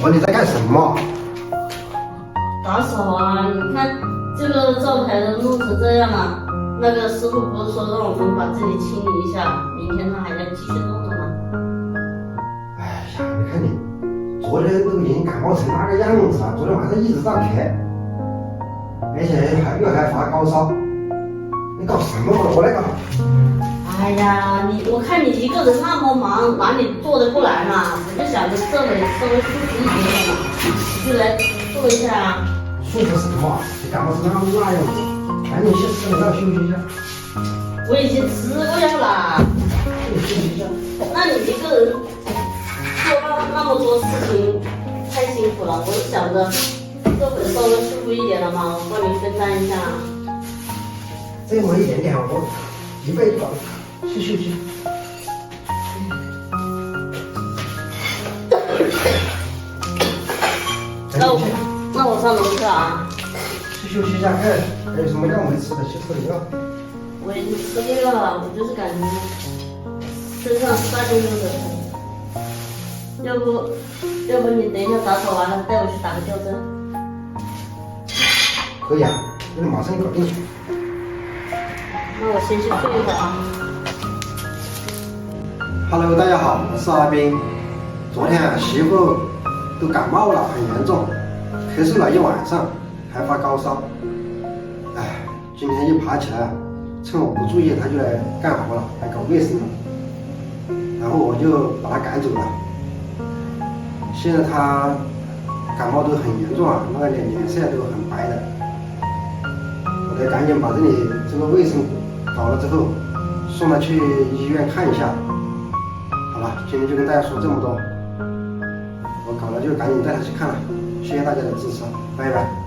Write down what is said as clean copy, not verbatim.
说你在干什么？打扫啊！你看这个灶台都弄成这样了，那个师傅不是说让我们把这里清理一下，明天他还要继续弄的吗？哎呀，你看你昨天都已经感冒成那个样子了，昨天晚上一直在咳，而且还发高烧，你搞什么嘛？我来搞。哎呀，我看你一个人那么忙，哪里做得过来嘛？我就想着这里稍微舒服一点点嘛，你就来做一下啊。舒服什么？你感冒成那样子，赶紧去吃点药休息一下。我已经吃过药了。你休息一下。那你一个人做那么多事情，太辛苦了。我就想着这会稍微舒服一点了嘛，我帮你分担一下。这么一点点，我一辈子搞。去休息。那我上楼去啊。去休息一下，看还有什么药没吃的，去吃点药。我已经吃过药了，我就是感觉身上沙溜溜的。要不你等一下打扫完了带我去打个吊针。可以啊，那你马上搞定。那我先去睡一会儿啊。Hello， 大家好，我是阿斌。昨天媳妇都感冒了，很严重，咳嗽了一晚上，还发高烧。哎，今天一爬起来，趁我不注意，她就来干活了，来搞卫生了。然后我就把她赶走了。现在她感冒都很严重啊，那个脸色都很白的。我得赶紧把这个卫生搞了之后，送她去医院看一下。好了，今天就跟大家说这么多，我搞了就赶紧带他去看了，谢谢大家的支持，拜拜。